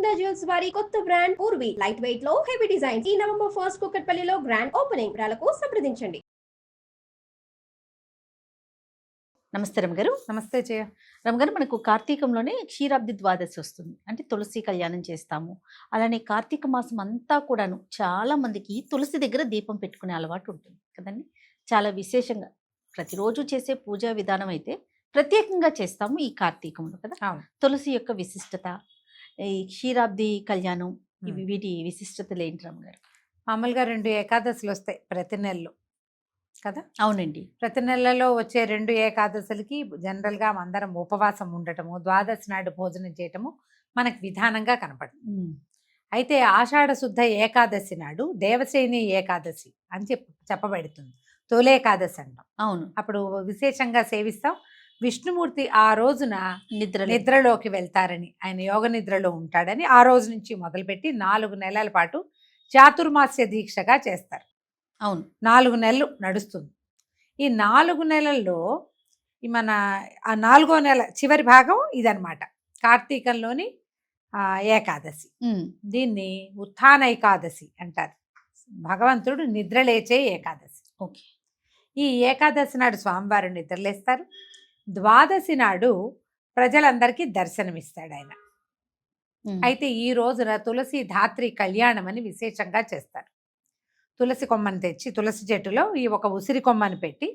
Golconda jewels వారి కొత్త brand Purvi light weight లో హెవీ డిజైన్స్ ఈ నవంబర్ 1 కుకట్పల్లిలో గ్రాండ్ ఓపెనింగ్ వివరాలకు సంప్రదించండి. నమస్తే రమగారు. నమస్తే జయ. రమగారు, మనకు కార్తీకంలోనే క్షీరాబ్ది ద్వాదశి వస్తుంది, అంటే తులసి కళ్యాణం చేస్తాము. అలానే కార్తీక మాసం అంతా కూడాను చాలా మందికి తులసి దగ్గర దీపం పెట్టుకునే అలవాటు ఉంటుంది కదండి. చాలా విశేషంగా ప్రతిరోజు చేసే పూజా విధానం అయితే ప్రత్యేకంగా చేస్తాము ఈ కార్తీకంలో కదా. అవును. తులసి యొక్క విశిష్టత, ఈ క్షీరాబ్ది కళ్యాణం, ఇవి వీటి విశిష్టతలు ఏంటి రమగారు? మామూలుగా 2 ఏకాదశులు వస్తాయి ప్రతి నెలలో కదా. అవునండి. ప్రతి నెలలో వచ్చే 2 ఏకాదశులకి జనరల్గా అందరం ఉపవాసం ఉండటము, ద్వాదశి నాడు భోజనం చేయటము మనకు విధానంగా కనపడుతుంది. అయితే ఆషాఢ శుద్ధ ఏకాదశి నాడు దేవసేని ఏకాదశి అని చెప్పబడుతుంది. తొలేకాదశి అంటాం. అవును. అప్పుడు విశేషంగా సేవిస్తాం. విష్ణుమూర్తి ఆ రోజున నిద్రలోకి వెళ్తారని, ఆయన యోగ నిద్రలో ఉంటాడని ఆ రోజు నుంచి మొదలుపెట్టి 4 నెలల పాటు చాతుర్మాస్య దీక్షగా చేస్తారు. అవును. 4 నెలలు నడుస్తుంది. ఈ 4 నెలల్లో మన ఆ 4వ నెల చివరి భాగం ఇదనమాట, కార్తీకంలోని ఏకాదశి. దీన్ని ఉత్థాన ఏకాదశి అంటారు. భగవంతుడు నిద్రలేచే ఏకాదశి. ఓకే. ఈ ఏకాదశి నాడు స్వామివారు నిద్రలేస్తారు. ద్వాదశి నాడు ప్రజలందరికీ దర్శనమిస్తాడు ఆయన. అయితే ఈ రోజున తులసి ధాత్రి కళ్యాణం అని విశేషంగా చేస్తారు. తులసి కొమ్మని తెచ్చి తులసి చెట్టులో ఈ ఒక ఉసిరి కొమ్మని పెట్టి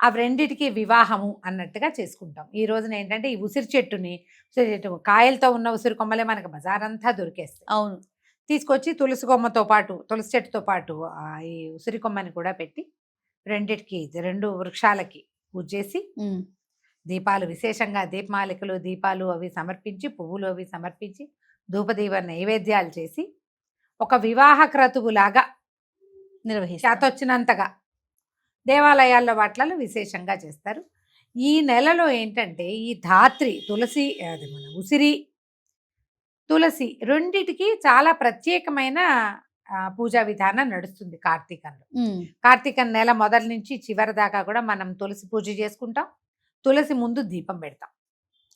ఆ రెండిటికి వివాహము అన్నట్టుగా చేసుకుంటాం. ఈ రోజున ఏంటంటే ఈ ఉసిరి చెట్టు కాయలతో ఉన్న ఉసిరి కొమ్మలే మనకు బజారంతా దొరికేస్తాయి. అవును. తీసుకొచ్చి తులసి కొమ్మతో పాటు, తులసి చెట్టుతో పాటు ఈ ఉసిరి కొమ్మని కూడా పెట్టి రెండిటికి 2 వృక్షాలకి పూజ చేసి దీపాలు, విశేషంగా దీపమాలికలు, దీపాలు అవి సమర్పించి, పువ్వులు అవి సమర్పించి, ధూపదీప నైవేద్యాలు చేసి ఒక వివాహ క్రతువులాగా చేతొచ్చినంతగా దేవాలయాల్లో వాటిలలో విశేషంగా చేస్తారు. ఈ నెలలో ఏంటంటే ఈ ధాత్రి తులసి, అది మన ఉసిరి తులసి రెండిటికి చాలా ప్రత్యేకమైన పూజా విధానం నడుస్తుంది కార్తీకంలో. కార్తీక నెల మొదటి నుంచి చివరి దాకా కూడా మనం తులసి పూజ చేసుకుంటాం. తులసి ముందు దీపం పెడతాం.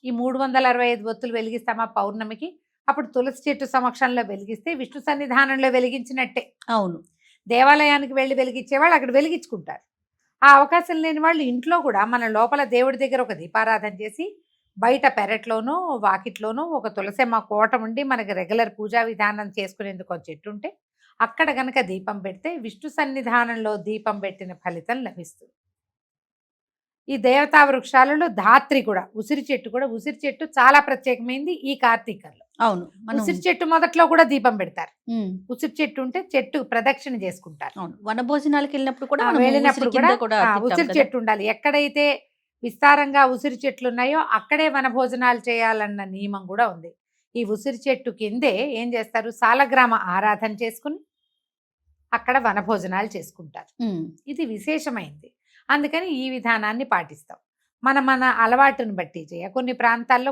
ఈ 365 ఒత్తులు వెలిగిస్తామా పౌర్ణమికి, అప్పుడు తులసి చెట్టు సమక్షంలో వెలిగిస్తే విష్ణు సన్నిధానంలో వెలిగించినట్టే. అవును. దేవాలయానికి వెళ్ళి వెలిగించే వాళ్ళు అక్కడ వెలిగించుకుంటారు. ఆ అవకాశం లేని వాళ్ళు ఇంట్లో కూడా మన లోపల దేవుడి దగ్గర ఒక దీపారాధన చేసి, బయట పెరట్లోనూ వాకిట్లోనూ ఒక తులసమ్మ కోట ఉండి మనకి రెగ్యులర్ పూజా విధానం చేసుకునేందుకు ఒక చెట్టు ఉంటే అక్కడ గనక దీపం పెడితే విష్ణు సన్నిధానంలో దీపం పెట్టిన ఫలితం లభిస్తుంది. ఈ దేవతా వృక్షాలలో ధాత్రి కూడా, ఉసిరి చెట్టు చాలా ప్రత్యేకమైంది ఈ కార్తీకంలో. అవును. ఉసిరి చెట్టు మొదట్లో కూడా దీపం పెడతారు. ఉసిరి చెట్టు ఉంటే చెట్టు ప్రదక్షిణ చేసుకుంటారు. వన భోజనాలకు వెళ్ళినప్పుడు కూడా వెళ్ళినప్పుడు కూడా ఉసిరి చెట్టు ఉండాలి. ఎక్కడైతే విస్తారంగా ఉసిరి చెట్లు ఉన్నాయో అక్కడే వన భోజనాలు చేయాలన్న నియమం కూడా ఉంది. ఈ ఉసిరి చెట్టు కిందే ఏం చేస్తారు, సాలగ్రామ ఆరాధన చేసుకుని అక్కడ వన భోజనాలు చేసుకుంటారు. ఇది విశేషమైంది. అందుకని ఈ విధానాన్ని పాటిస్తాం. మన అలవాటును బట్టి కొన్ని ప్రాంతాల్లో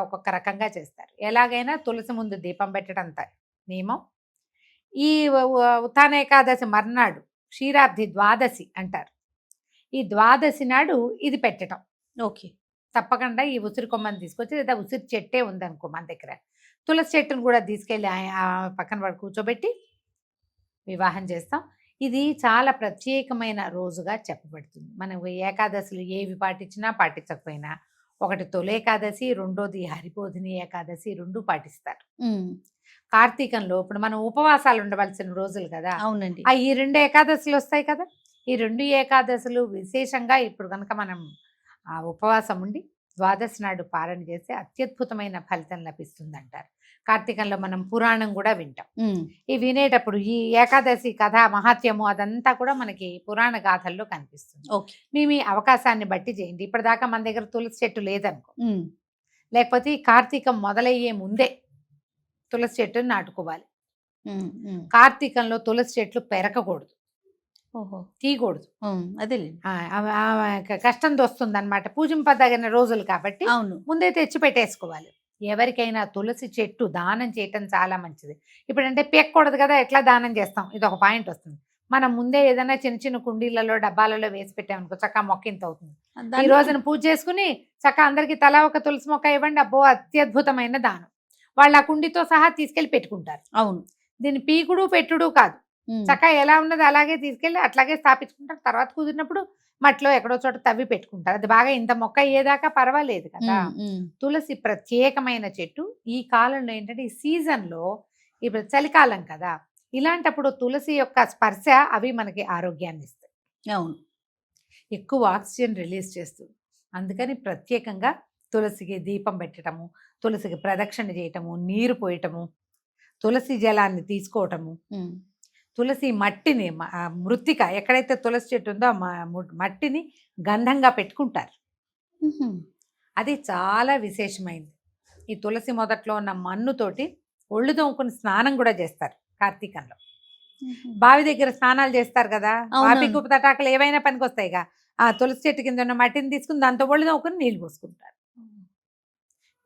ఒక్కొక్క రకంగా చేస్తారు. ఎలాగైనా తులసి ముందు దీపం పెట్టడం నియమం. ఈ ఉత్థాన ఏకాదశి మర్నాడు క్షీరాబ్ది ద్వాదశి అంటారు. ఈ ద్వాదశి నాడు ఇది పెట్టడం. ఓకే. తప్పకుండా ఈ ఉసిరి కొమ్మని తీసుకొచ్చి, లేదా ఉసిరి చెట్టే ఉందనుకో మన దగ్గర, తులసి చెట్టును కూడా తీసుకెళ్ళి పక్కన వాడు కూర్చోబెట్టి వివాహం చేస్తాం. ఇది చాలా ప్రత్యేకమైన రోజుగా చెప్పబడుతుంది. మనం ఏకాదశులు ఏవి పాటించినా పాటించకపోయినా, ఒకటి తొలేకాదశి, రెండోది హరిబోధిని ఏకాదశి, 2 పాటిస్తారు. కార్తీకంలో ఇప్పుడు మనం ఉపవాసాలు ఉండవలసిన రోజులు కదా. అవునండి. ఈ 2 ఏకాదశులు వస్తాయి కదా. ఈ 2 ఏకాదశులు విశేషంగా ఇప్పుడు కనుక మనం ఉపవాసం ఉండి ద్వాదశి నాడు పారణ చేస్తే అత్యద్భుతమైన ఫలితం లభిస్తుంది అంటారు. కార్తీకంలో మనం పురాణం కూడా వింటాం. ఈ వినేటప్పుడు ఈ ఏకాదశి కథ మహాత్యము అదంతా కూడా మనకి పురాణ గాథల్లో కనిపిస్తుంది. మీ అవకాశాన్ని బట్టి చేయండి. ఇప్పటిదాకా మన దగ్గర తులసి చెట్టు లేదనుకో, లేకపోతే ఈ కార్తీకం మొదలయ్యే ముందే తులసి చెట్టుని నాటుకోవాలి. కార్తీకంలో తులసి చెట్లు పెరగకూడదు, తీయకూడదు. అదే కష్టం వస్తుంది అనమాట. పూజింపదగిన రోజులు కాబట్టి ముందే తెచ్చి పెట్టేసుకోవాలి. ఎవరికైనా తులసి చెట్టు దానం చేయటం చాలా మంచిది. ఇప్పుడంటే పెక్కకూడదు కదా, ఎట్లా దానం చేస్తాం, ఇది ఒక పాయింట్ వస్తుంది. మనం ముందే ఏదైనా చిన్న చిన్న కుండీలలో డబ్బాలలో వేసి పెట్టామనుకో చక్కగా మొక్క ఇంత అవుతుంది. ఈ రోజున పూజ చేసుకుని చక్కగా అందరికి తలా ఒక తులసి మొక్క ఇవ్వండి, అబ్బో అత్యద్భుతమైన దానం. వాళ్ళు ఆ కుండితో సహా తీసుకెళ్లి పెట్టుకుంటారు. అవును. దీని పీకుడు పెట్టుడు కాదు, చక్కగా ఎలా ఉన్నది అలాగే తీసుకెళ్లి అట్లాగే స్థాపించుకుంటారు. తర్వాత కుదిరినప్పుడు మట్లో ఎక్కడో చోట తవ్వి పెట్టుకుంటారు. అది బాగా ఇంత మొక్క అయ్యేదాకా పర్వాలేదు కదా. తులసి ప్రత్యేకమైన చెట్టు. ఈ కాలంలో ఏంటంటే ఈ సీజన్లో, ఇప్పుడు చలికాలం కదా, ఇలాంటప్పుడు తులసి యొక్క స్పర్శ అవి మనకి ఆరోగ్యాన్ని ఇస్తాయి. అవును. ఎక్కువ ఆక్సిజన్ రిలీజ్ చేస్తుంది. అందుకని ప్రత్యేకంగా తులసికి దీపం పెట్టడము, తులసికి ప్రదక్షిణ చేయటము, నీరు పోయటము, తులసి జలాన్ని తీసుకోవటము, తులసి మట్టిని మృత్తిక ఎక్కడైతే తులసి చెట్టు ఉందో ఆ మట్టిని గంధంగా పెట్టుకుంటారు. అది చాలా విశేషమైంది. ఈ తులసి మొదట్లో ఉన్న మన్నుతోటి ఒళ్ళు తోముకుని స్నానం కూడా చేస్తారు కార్తీకంలో. బావి దగ్గర స్నానాలు చేస్తారు కదా, బావి కుప్ప తటాకులు ఏవైనా పనికి వస్తాయిగా. ఆ తులసి చెట్టు కింద ఉన్న మట్టిని తీసుకుని దాంతో ఒళ్ళు తోముకుని నీళ్లు పోసుకుంటారు.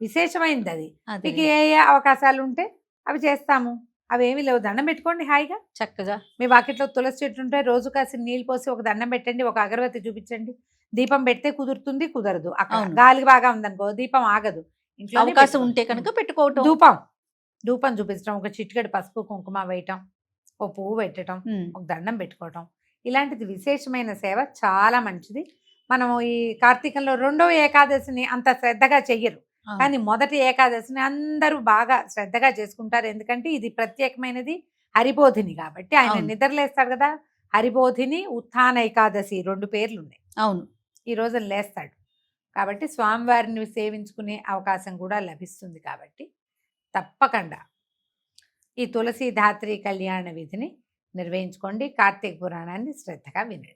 విశేషమైంది అది. మీకు ఏ ఏ అవకాశాలు ఉంటే అవి చేస్తాము. అవేమీ లేవు, దండం పెట్టుకోండి హాయిగా చక్కగా. మీ వాకిట్లో తులసి చెట్టు ఉంటే రోజు కాసి నీళ్ళు పోసి ఒక దండం పెట్టండి, ఒక అగరబత్తి చూపించండి. దీపం పెడితే కుదురుతుంది, కుదరదు. అక్కడ గాలి బాగా ఉందనుకో దీపం ఆగదు. ఇంట్లో అవకాశం ఉంటే కనుక పెట్టుకోవటం. ధూపం చూపించడం, ఒక చిటికెడు పసుపు కుంకుమ వేయటం, ఓ పువ్వు పెట్టడం, ఒక దండం పెట్టుకోవటం, ఇలాంటిది విశేషమైన సేవ, చాలా మంచిది. మనము ఈ కార్తీకంలో 2వ ఏకాదశిని అంత శ్రద్ధగా చెయ్యరు, కానీ మొదటి ఏకాదశిని అందరూ బాగా శ్రద్ధగా చేసుకుంటారు. ఎందుకంటే ఇది ప్రత్యేకమైనది, హరిబోధిని కాబట్టి. ఆయన నిద్రలేస్తాడు కదా, హరిబోధిని ఉత్థాన ఏకాదశి 2 పేర్లు ఉన్నాయి. అవును. ఈ రోజు లేస్తాడు కాబట్టి స్వామివారిని సేవించుకునే అవకాశం కూడా లభిస్తుంది. కాబట్టి తప్పకుండా ఈ తులసి ధాత్రి కళ్యాణ విధిని నిర్వహించుకోండి. కార్తీక పురాణాన్ని శ్రద్ధగా వినండి.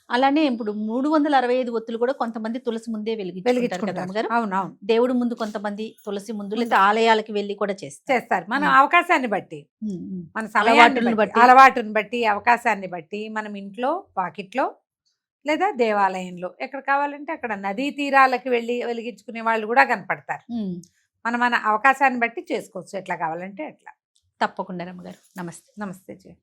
అలానే ఇప్పుడు 365 ఒత్తులు కూడా కొంతమంది తులసి ముందే వెలిగించుకుంటారు. అవునవును. దేవుడి ముందు కొంతమంది తులసి ముందు, లేదా ఆలయాలకి వెళ్ళి కూడా చేస్తారు. మన అవకాశాన్ని బట్టి, మన సమయాన్ని బట్టి, అలవాటుని బట్టి, అవకాశాన్ని బట్టి మనం ఇంట్లో, వాకిట్లో, లేదా దేవాలయంలో ఎక్కడ కావాలంటే అక్కడ, నదీ తీరాలకి వెళ్ళి వెలిగించుకునే వాళ్ళు కూడా కనపడతారు. మన అవకాశాన్ని బట్టి చేసుకోవచ్చు, ఎట్లా కావాలంటే అట్లా. తప్పకుండా రమ్మగారు. నమస్తే. నమస్తే జయ.